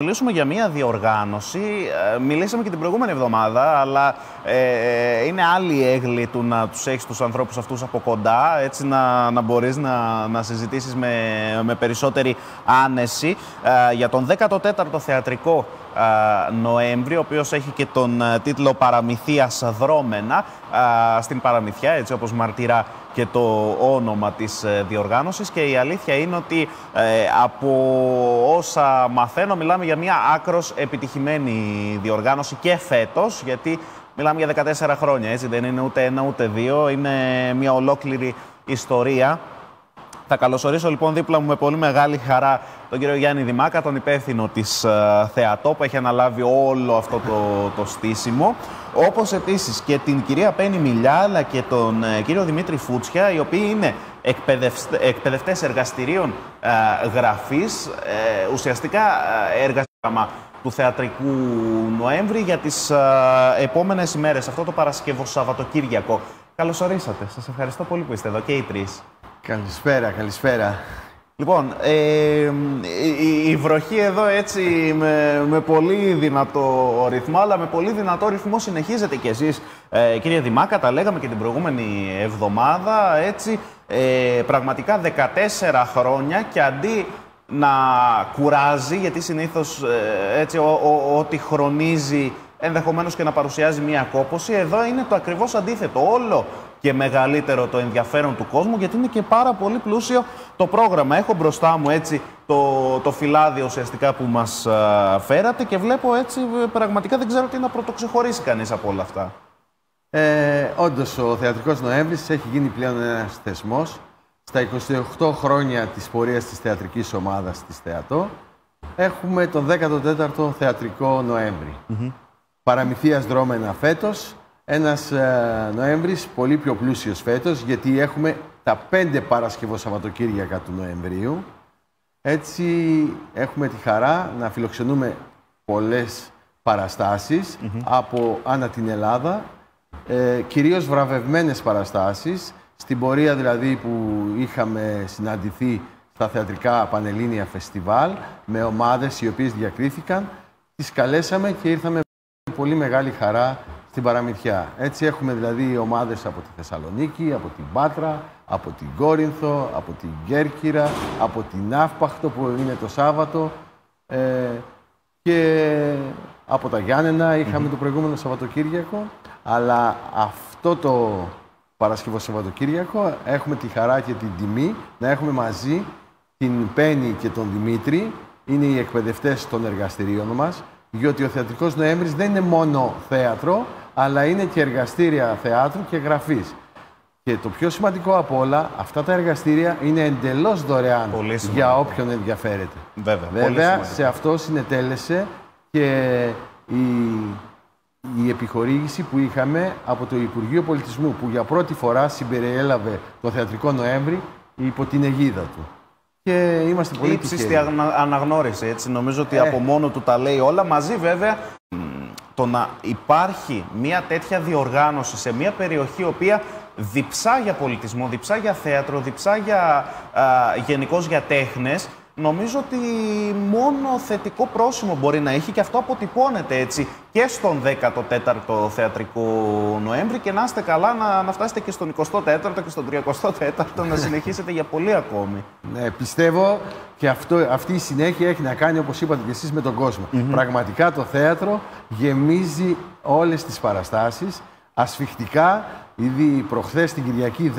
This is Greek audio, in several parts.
Μιλήσουμε για μια διοργάνωση. Μιλήσαμε και την προηγούμενη εβδομάδα, αλλά είναι άλλη έγκλη του να τους έχεις τους ανθρώπους αυτούς από κοντά, έτσι να μπορείς να συζητήσεις με περισσότερη άνεση για τον 14ο θεατρικό Νοέμβριο, ο οποίος έχει και τον τίτλο «Παραμυθίας δρόμενα» στην Παραμυθιά, έτσι όπως μαρτυρά και το όνομα της διοργάνωσης. Και η αλήθεια είναι ότι από όσα μαθαίνω μιλάμε για μια άκρως επιτυχημένη διοργάνωση και φέτος, γιατί μιλάμε για 14 χρόνια, έτσι, δεν είναι ούτε ένα ούτε δύο, είναι μια ολόκληρη ιστορία. Θα καλωσορίσω λοιπόν δίπλα μου με πολύ μεγάλη χαρά τον κύριο Γιάννη Δημάκα, τον υπεύθυνο της ΘΕΑΤΟ, που έχει αναλάβει όλο αυτό το στήσιμο. Όπως επίσης και την κυρία Πέννη Μιλιά, αλλά και τον κύριο Δημήτρη Φούτσια, οι οποίοι είναι εκπαιδευτές εργαστηρίων γραφής, ουσιαστικά εργαστήριο του θεατρικού Νοέμβρη για τις επόμενες ημέρες, αυτό το Παρασκευο-Σαββατοκύριακο. Καλώς ορίσατε. Σας ευχαριστώ πολύ που είστε εδώ και οι τρεις. Καλησπέρα, καλησπέρα. Λοιπόν, η βροχή εδώ έτσι με πολύ δυνατό ρυθμό, αλλά με πολύ δυνατό ρυθμό συνεχίζετε κι εσείς, κύριε Δημάκα, τα λέγαμε και την προηγούμενη εβδομάδα, έτσι, πραγματικά 14 χρόνια, και αντί να κουράζει, γιατί συνήθως έτσι ό,τι χρονίζει ενδεχομένως και να παρουσιάζει μία κόπωση, εδώ είναι το ακριβώς αντίθετο. Όλο και μεγαλύτερο το ενδιαφέρον του κόσμου, γιατί είναι και πάρα πολύ πλούσιο το πρόγραμμα. Έχω μπροστά μου έτσι το φυλάδιο ουσιαστικά που μας φέρατε και βλέπω έτσι πραγματικά δεν ξέρω τι να πρωτοξεχωρίσει κανείς από όλα αυτά. Όντως ο Θεατρικός Νοέμβρης έχει γίνει πλέον ένας θεσμός. Στα 28 χρόνια της πορείας της θεατρικής ομάδας της ΘΕΑΤΟ έχουμε τον 14ο Θεατρικό Νοέμβρη. Παραμυθίας δρόμενα φέτος. Ένας Νοέμβρης πολύ πιο πλούσιος φέτος, γιατί έχουμε τα 5 Παρασκευο-Σαββατοκύριακα του Νοεμβρίου. Έτσι έχουμε τη χαρά να φιλοξενούμε πολλές παραστάσεις από ανά την Ελλάδα, κυρίως βραβευμένες παραστάσεις, στην πορεία δηλαδή που είχαμε συναντηθεί στα θεατρικά Πανελλήνια Φεστιβάλ με ομάδες οι οποίες διακρίθηκαν. Τις καλέσαμε και ήρθαμε με πολύ μεγάλη χαρά στην Παραμυθιά. Έτσι έχουμε δηλαδή ομάδες από τη Θεσσαλονίκη, από την Πάτρα, από την Κόρινθο, από την Κέρκυρα, από την Ναύπαχτο που είναι το Σάββατο και από τα Γιάννενα είχαμε το προηγούμενο Σαββατοκύριακο. Αλλά αυτό το Παρασκευο-Σαββατοκύριακο έχουμε τη χαρά και την τιμή να έχουμε μαζί την Πέννη και τον Δημήτρη. Είναι οι εκπαιδευτές των εργαστηρίων μας. Διότι ο Θεατρικός Νοέμβρης δεν είναι μόνο θέατρο, αλλά είναι και εργαστήρια θεάτρου και γραφής. Και το πιο σημαντικό από όλα, αυτά τα εργαστήρια είναι εντελώς δωρεάν για όποιον ενδιαφέρεται. Βέβαια σε αυτό συνετέλεσε και η επιχορήγηση που είχαμε από το Υπουργείο Πολιτισμού, που για πρώτη φορά συμπεριέλαβε το Θεατρικό Νοέμβρη υπό την αιγίδα του. Και είμαστε πολύ ύψιστη αναγνώριση, έτσι. Νομίζω ότι από μόνο του τα λέει όλα. Μαζί βέβαια το να υπάρχει μια τέτοια διοργάνωση σε μια περιοχή η οποία διψά για πολιτισμό, διψά για θέατρο, διψά γενικώς για τέχνες, νομίζω ότι μόνο θετικό πρόσημο μπορεί να έχει, και αυτό αποτυπώνεται έτσι και στον 14ο Θεατρικό Νοέμβρη, και να είστε καλά να φτάσετε και στον 24ο και στον 34ο, να συνεχίσετε για πολύ ακόμη. Ναι, πιστεύω και αυτή η συνέχεια έχει να κάνει, όπως είπατε και εσείς, με τον κόσμο. Πραγματικά το θέατρο γεμίζει όλες τις παραστάσεις, ασφιχτικά. Ήδη προχθές την Κυριακή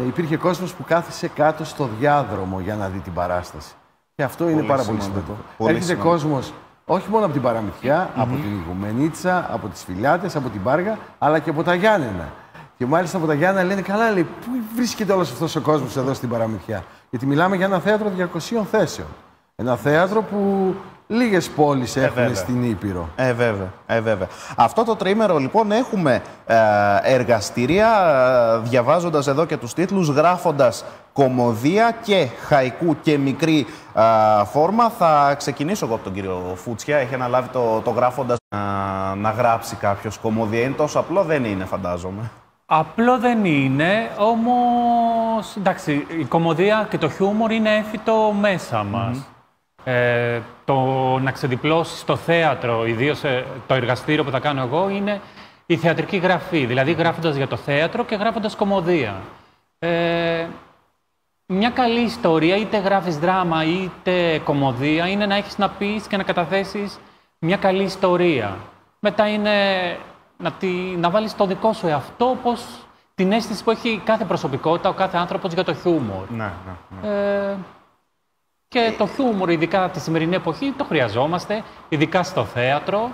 υπήρχε κόσμος που κάθισε κάτω στο διάδρομο για να δει την παράσταση. Και αυτό είναι πάρα πολύ σημαντικό. Έρχεται κόσμος όχι μόνο από την Παραμυθιά, από την Ιγουμενίτσα, από τις Φυλιάτες, από την Πάργα, αλλά και από τα Γιάννενα. Και μάλιστα από τα Γιάννενα λένε, καλά, λέει, πού βρίσκεται όλος αυτός ο κόσμος εδώ στην Παραμυθιά? Γιατί μιλάμε για ένα θέατρο 200 θέσεων. Ένα θέατρο που λίγες πόλεις έχουν στην Ήπειρο. Βέβαια. Αυτό το τριήμερο λοιπόν έχουμε εργαστήρια, διαβάζοντας εδώ και τους τίτλους, γράφοντας κωμωδία και χαϊκού και μικρή φόρμα. Θα ξεκινήσω εγώ από τον κύριο Φούτσια. Έχει αναλάβει το γράφοντας να γράψει κάποιος κωμωδία. Είναι τόσο απλό? Δεν είναι, φαντάζομαι. Απλό δεν είναι, όμως εντάξει, η κωμωδία και το χιούμορ είναι έμφυτο μέσα μας. Το να ξεδιπλώσεις στο θέατρο, ιδίως το εργαστήριο που θα κάνω εγώ, είναι η θεατρική γραφή. Δηλαδή γράφοντας για το θέατρο και γράφοντας κωμωδία. Μια καλή ιστορία, είτε γράφεις δράμα είτε κωμωδία, είναι να έχεις να πεις και να καταθέσεις μια καλή ιστορία. Μετά είναι να βάλεις το δικό σου εαυτό, όπως την αίσθηση που έχει κάθε προσωπικότητα, ο κάθε άνθρωπος για το χιούμορ. Ναι. Και το χιούμορ, ειδικά τη σημερινή εποχή, το χρειαζόμαστε, ειδικά στο θέατρο.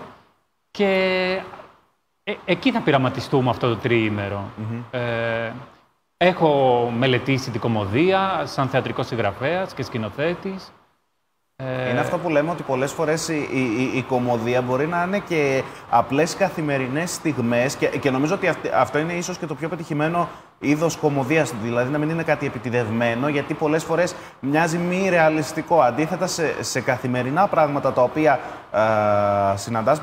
Και εκεί θα πειραματιστούμε αυτό το τριήμερο. Έχω μελετήσει την κωμωδία σαν θεατρικός συγγραφέας και σκηνοθέτης. Είναι αυτό που λέμε, ότι πολλές φορές η κωμωδία μπορεί να είναι και απλές καθημερινές στιγμές και νομίζω ότι αυτό είναι ίσως και το πιο πετυχημένο είδος κωμωδίας, δηλαδή να μην είναι κάτι επιτηδευμένο, γιατί πολλές φορές μοιάζει μη ρεαλιστικό. Αντίθετα, σε καθημερινά πράγματα τα οποία συναντάς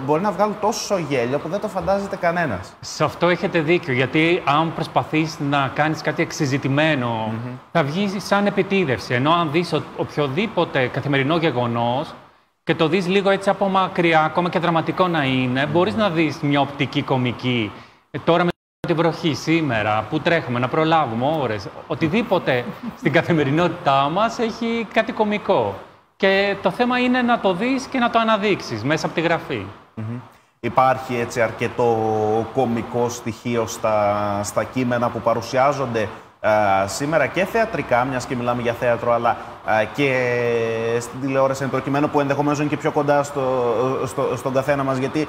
μπορεί να βγάλουν τόσο γέλιο που δεν το φαντάζεται κανένας. Σε αυτό έχετε δίκιο, γιατί αν προσπαθείς να κάνεις κάτι εξειζητημένο, θα βγει σαν επιτίδευση. Ενώ αν δεις οποιοδήποτε καθημερινό γεγονός και το δεις λίγο έτσι από μακριά, ακόμα και δραματικό να είναι, μπορείς να δεις μια οπτική κωμική. Τώρα με την βροχή σήμερα που τρέχουμε να προλάβουμε ώρες, οτιδήποτε στην καθημερινότητά μας έχει κάτι κωμικό. Και το θέμα είναι να το δεις και να το αναδείξεις μέσα από τη γραφή. Υπάρχει έτσι αρκετό κωμικό στοιχείο στα κείμενα που παρουσιάζονται σήμερα και θεατρικά, μιας και μιλάμε για θέατρο, αλλά και στην τηλεόραση, εν προκειμένου που ενδεχομένως είναι και πιο κοντά στον καθένα μας, γιατί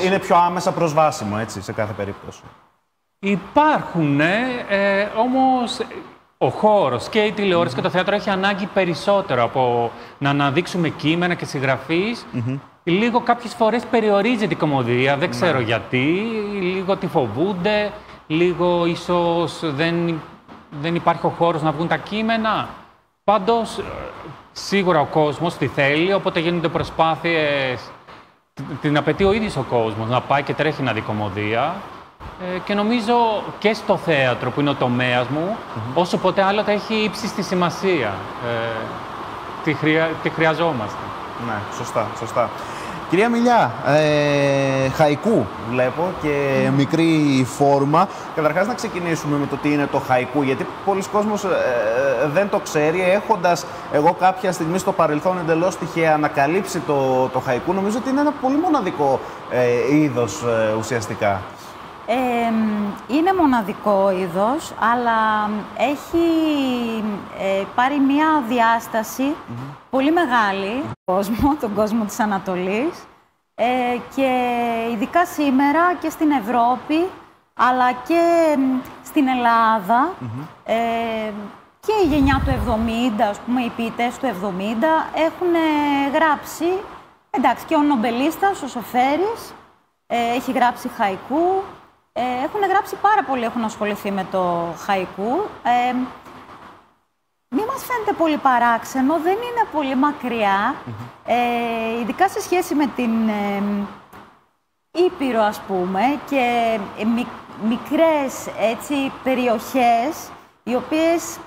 είναι πιο άμεσα προσβάσιμο, έτσι, σε κάθε περίπτωση. Υπάρχουν, όμως ο χώρος και η τηλεόραση και το θέατρο έχει ανάγκη περισσότερο από να αναδείξουμε κείμενα και συγγραφείς. Λίγο κάποιες φορές περιορίζεται η κωμωδία, δεν ξέρω γιατί, λίγο τη φοβούνται, λίγο ίσως δεν υπάρχει ο χώρος να βγουν τα κείμενα. Πάντως, σίγουρα ο κόσμος τη θέλει, οπότε γίνονται προσπάθειες, την απαιτεί ο ίδιος ο κόσμος να πάει και τρέχει να δει κωμωδία. Και νομίζω και στο θέατρο, που είναι ο τομέας μου, όσο ποτέ άλλοτε έχει ύψιστη σημασία. Τη χρειαζόμαστε. Ναι, σωστά. Κυρία Μιλιά, χαϊκού βλέπω και μικρή φόρμα. Καταρχάς να ξεκινήσουμε με το τι είναι το χαϊκού, γιατί πολλοί κόσμος δεν το ξέρει. Έχοντας εγώ κάποια στιγμή στο παρελθόν εντελώς τυχαία ανακαλύψει το χαϊκού, νομίζω ότι είναι ένα πολύ μοναδικό είδος ουσιαστικά. Είναι μοναδικό είδος, αλλά έχει πάρει μία διάσταση πολύ μεγάλη τον κόσμο της Ανατολής και ειδικά σήμερα και στην Ευρώπη, αλλά και στην Ελλάδα και η γενιά του 70, ας πούμε, οι ποιητές του 70 έχουν γράψει, εντάξει, και ο νομπελίστας, ο Σοφέρης, έχει γράψει χαϊκού. Έχουν γράψει πάρα πολύ, έχουν ασχοληθεί με το χαϊκού. Μη μας φαίνεται πολύ παράξενο, δεν είναι πολύ μακριά, ειδικά σε σχέση με την Ήπειρο, ας πούμε, και μικρές έτσι, περιοχές, οι οποίες,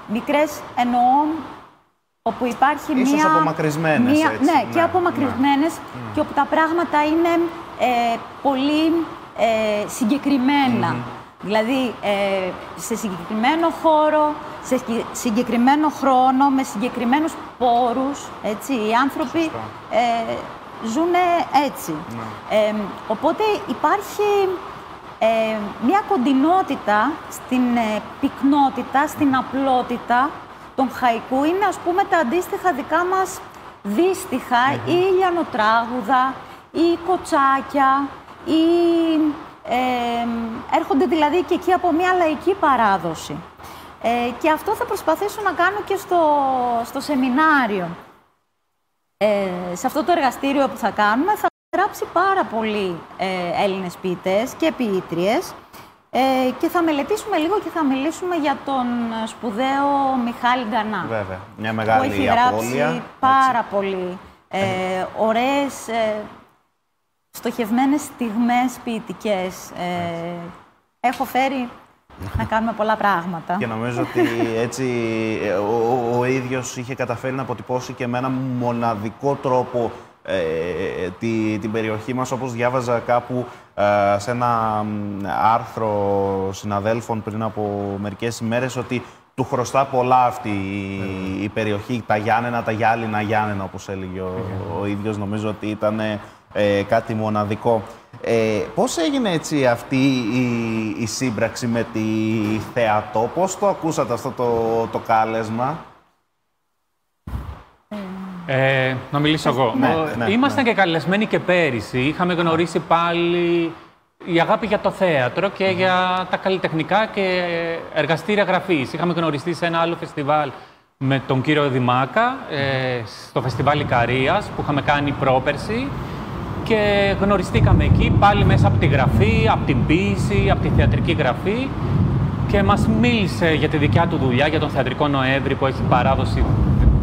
μικρές εννοώ, όπου υπάρχει ίσως απομακρυσμένες, έτσι. Ναι, και απομακρυσμένες, και όπου τα πράγματα είναι πολύ συγκεκριμένα. Δηλαδή, σε συγκεκριμένο χώρο, σε συγκεκριμένο χρόνο, με συγκεκριμένους πόρους, έτσι, οι άνθρωποι ζουν έτσι. Οπότε υπάρχει μια κοντινότητα στην πυκνότητα, στην απλότητα των χαϊκού. Είναι, ας πούμε, τα αντίστοιχα δικά μας δύστιχα ή λιανοτράγουδα ή κοτσάκια ή έρχονται δηλαδή και εκεί από μια λαϊκή παράδοση. Και αυτό θα προσπαθήσω να κάνω και στο σεμινάριο. Σε αυτό το εργαστήριο που θα κάνουμε θα γράψει πάρα πολλοί Έλληνες ποιητές και ποιήτριες και θα μελετήσουμε λίγο και θα μιλήσουμε για τον σπουδαίο Μιχάλη Γκανά. Βέβαια, μια μεγάλη που έχει γράψει πάρα πολύ ωραίες στοχευμένες στιγμές ποιητικές. Έχω φέρει να κάνουμε πολλά πράγματα. Και νομίζω ότι έτσι ο ίδιος είχε καταφέρει να αποτυπώσει και με έναν μοναδικό τρόπο την περιοχή μας, όπως διάβαζα κάπου σε ένα άρθρο συναδέλφων πριν από μερικές ημέρες, ότι του χρωστά πολλά αυτή η περιοχή, τα Γιάννενα, τα γυάλινα Γιάννενα, όπως έλεγε ο ίδιος. Νομίζω ότι ήταν κάτι μοναδικό. Πώς έγινε έτσι αυτή η σύμπραξη με τη Θεατό, πώς το ακούσατε αυτό το κάλεσμα? Να μιλήσω εγώ. Ήμασταν και καλεσμένοι και πέρυσι. Είχαμε γνωρίσει πάλι η αγάπη για το θέατρο και για τα καλλιτεχνικά και εργαστήρια γραφής. Είχαμε γνωριστεί σε ένα άλλο φεστιβάλ με τον κύριο Δημάκα, στο φεστιβάλ Ικαρίας, που είχαμε κάνει πρόπερση. Και γνωριστήκαμε εκεί πάλι μέσα από τη γραφή, από την ποίηση, από τη θεατρική γραφή. Και μας μίλησε για τη δικιά του δουλειά, για τον Θεατρικό Νοέμβρη που έχει παράδοση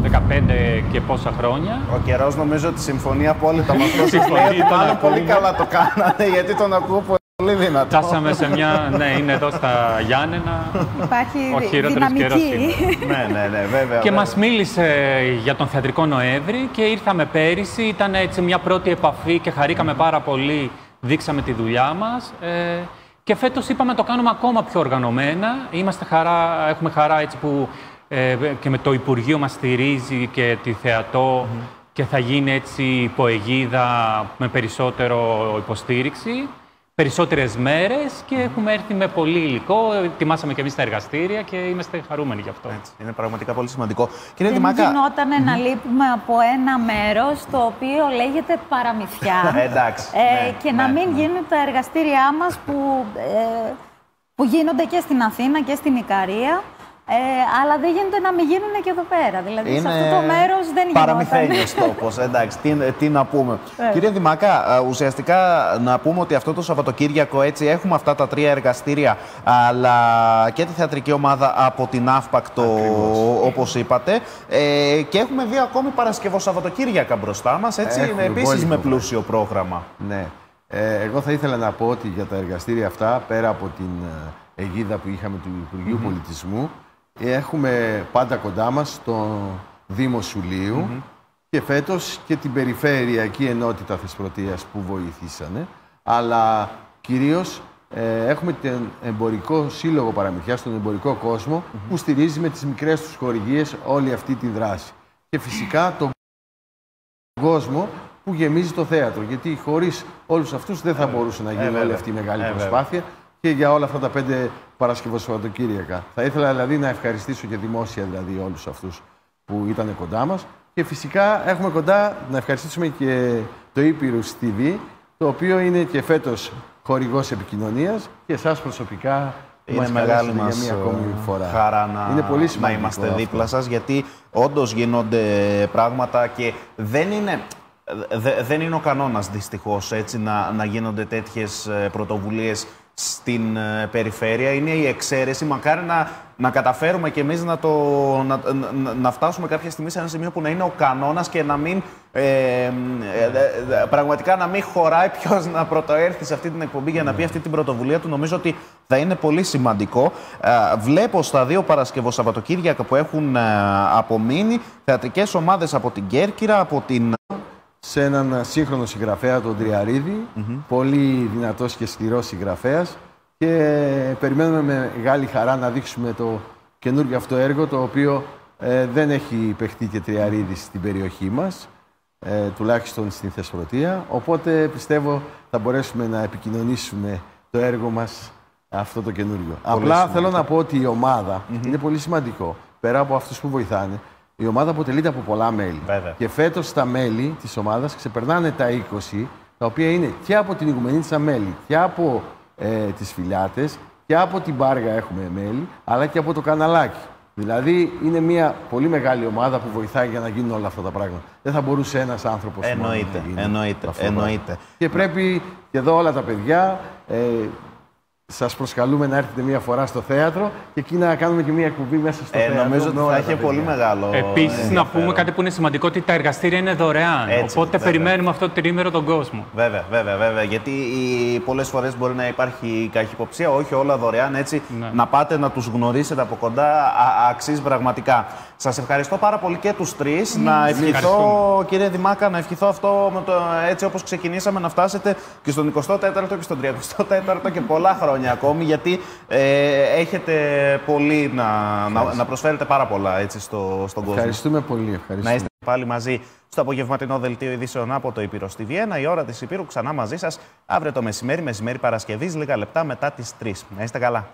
15 και πόσα χρόνια. Ο καιρός νομίζω ότι συμφωνεί απόλυτα με αυτό. Μάλλον πολύ καλά το κάνατε, γιατί τον ακούω πολύ δυνατό. Φτάσαμε σε μια... Ναι, είναι εδώ στα Γιάννενα. Υπάρχει δυναμική. Ναι, βέβαια. Και μας μίλησε για τον Θεατρικό Νοέμβρη και ήρθαμε πέρυσι. Ήταν έτσι μια πρώτη επαφή και χαρήκαμε πάρα πολύ. Δείξαμε τη δουλειά μας. Και φέτος είπαμε να το κάνουμε ακόμα πιο οργανωμένα. Έχουμε χαρά έτσι που και με το Υπουργείο μας στηρίζει και τη Θεατό και θα γίνει έτσι υποαιγίδα με περισσότερο υποστήριξη, περισσότερες μέρες και έχουμε έρθει με πολύ υλικό. Ετοιμάσαμε και εμείς τα εργαστήρια και είμαστε χαρούμενοι γι' αυτό. Έτσι, είναι πραγματικά πολύ σημαντικό. Κύριε Δεν Δημάκα, γινόταν να λείπουμε από ένα μέρος το οποίο λέγεται παραμυθιά. Εντάξει, και να μην γίνουν τα εργαστήριά μας που γίνονται και στην Αθήνα και στην Ικαρία. Αλλά δεν γίνεται να μην γίνουν και εδώ πέρα. Δηλαδή, σε αυτό το μέρος δεν γινόταν. Παραμυθένιος τόπος, εντάξει, τι να πούμε. Κύριε Δημάκα, ουσιαστικά να πούμε ότι αυτό το Σαββατοκύριακο έτσι έχουμε αυτά τα 3 εργαστήρια, αλλά και τη θεατρική ομάδα από την Αύπακτο, όπως είπατε. Και έχουμε 2 ακόμη Παρασκευό Σαββατοκύριακα μπροστά μας, έτσι, επίσης με πλούσιο πρόγραμμα. Ναι. Εγώ θα ήθελα να πω ότι για τα εργαστήρια αυτά, πέρα από την αιγίδα που είχαμε του Υπουργείου Πολιτισμού, έχουμε πάντα κοντά μας το Δήμο Σουλίου και φέτος και την Περιφερειακή Ενότητα Θεσπρωτείας που βοηθήσανε. Αλλά κυρίως έχουμε τον Εμπορικό Σύλλογο Παραμυθιάς, τον εμπορικό κόσμο, που στηρίζει με τις μικρές τους χορηγίες όλη αυτή τη δράση. Και φυσικά τον κόσμο που γεμίζει το θέατρο, γιατί χωρίς όλους αυτούς δεν θα μπορούσε να γίνει όλη αυτή η μεγάλη προσπάθεια. Και για όλα αυτά τα 5 Παρασκευοσαββατοκύριακα. Θα ήθελα δηλαδή να ευχαριστήσω και δημόσια δηλαδή όλους αυτούς που ήταν κοντά μας. Και φυσικά έχουμε κοντά να ευχαριστήσουμε και το Ήπειρους TV, το οποίο είναι και φέτος χορηγός επικοινωνίας και εσάς προσωπικά είναι μεγάλη μας για μία ακόμη φορά. Χαρά να είμαστε αυτό. δίπλα σας, γιατί όντως γίνονται πράγματα και δεν είναι ο κανόνας δυστυχώς έτσι, να γίνονται τέτοιες πρωτοβουλίες στην περιφέρεια. Είναι η εξαίρεση. Μακάρι να καταφέρουμε κι εμείς να φτάσουμε κάποια στιγμή σε ένα σημείο που να είναι ο κανόνας και να μην πραγματικά να μην χωράει ποιος να πρωτοέρθει σε αυτή την εκπομπή για να πει αυτή την πρωτοβουλία του. Νομίζω ότι θα είναι πολύ σημαντικό. Βλέπω στα 2 Παρασκευοσαββατοκύριακα που έχουν απομείνει θεατρικές ομάδες από την Κέρκυρα, από την... Σε έναν σύγχρονο συγγραφέα, τον Τριαρίδη, πολύ δυνατός και σκληρός συγγραφέας, και περιμένουμε με μεγάλη χαρά να δείξουμε το καινούργιο αυτό έργο, το οποίο δεν έχει παιχτεί και Τριαρίδης στην περιοχή μας, τουλάχιστον στην Θεσπρωτεία, οπότε πιστεύω θα μπορέσουμε να επικοινωνήσουμε το έργο μας αυτό το καινούργιο. Απλά θέλω να πω ότι η ομάδα είναι πολύ σημαντικό, πέρα από αυτούς που βοηθάνε. Η ομάδα αποτελείται από πολλά μέλη. Βέβαια. Και φέτος τα μέλη της ομάδας ξεπερνάνε τα 20, τα οποία είναι και από την Ηγουμενίτσα μέλη, και από τις Φιλιάτες, και από την Πάργα έχουμε μέλη, αλλά και από το Καναλάκι. Δηλαδή είναι μια πολύ μεγάλη ομάδα που βοηθάει για να γίνουν όλα αυτά τα πράγματα. Δεν θα μπορούσε ένας άνθρωπος να γίνει. Εννοείται. Και πρέπει και εδώ όλα τα παιδιά σας προσκαλούμε να έρθετε μία φορά στο θέατρο και εκεί να κάνουμε και μία εκπομπή μέσα στο θέατρο. Νομίζω ότι θα έχει πολύ μεγάλο. Επίσης, να πούμε κάτι που είναι σημαντικό, ότι τα εργαστήρια είναι δωρεάν. Έτσι, οπότε βέβαια. περιμένουμε αυτό το τριήμερο τον κόσμο. Βέβαια. Γιατί πολλές φορές μπορεί να υπάρχει καχυποψία, όχι όλα δωρεάν. Έτσι, να πάτε να τους γνωρίσετε από κοντά, αξίζει πραγματικά. Σας ευχαριστώ πάρα πολύ και τους τρεις. Να ευχηθώ, κύριε Δημάκα, να ευχηθώ αυτό έτσι όπως ξεκινήσαμε, να φτάσετε και στον 24ο και στον 34ο και πολλά χρόνια ακόμη, γιατί έχετε πολύ να προσφέρετε πάρα πολλά έτσι, στον κόσμο. Ευχαριστούμε πολύ. Να είστε πάλι μαζί στο απογευματινό δελτίο ειδήσεων από το Ήπειρο στη Βιέννα. Η ώρα της Υπήρου ξανά μαζί σας αύριο το μεσημέρι Παρασκευής, λίγα λεπτά μετά τις 3. Να είστε καλά.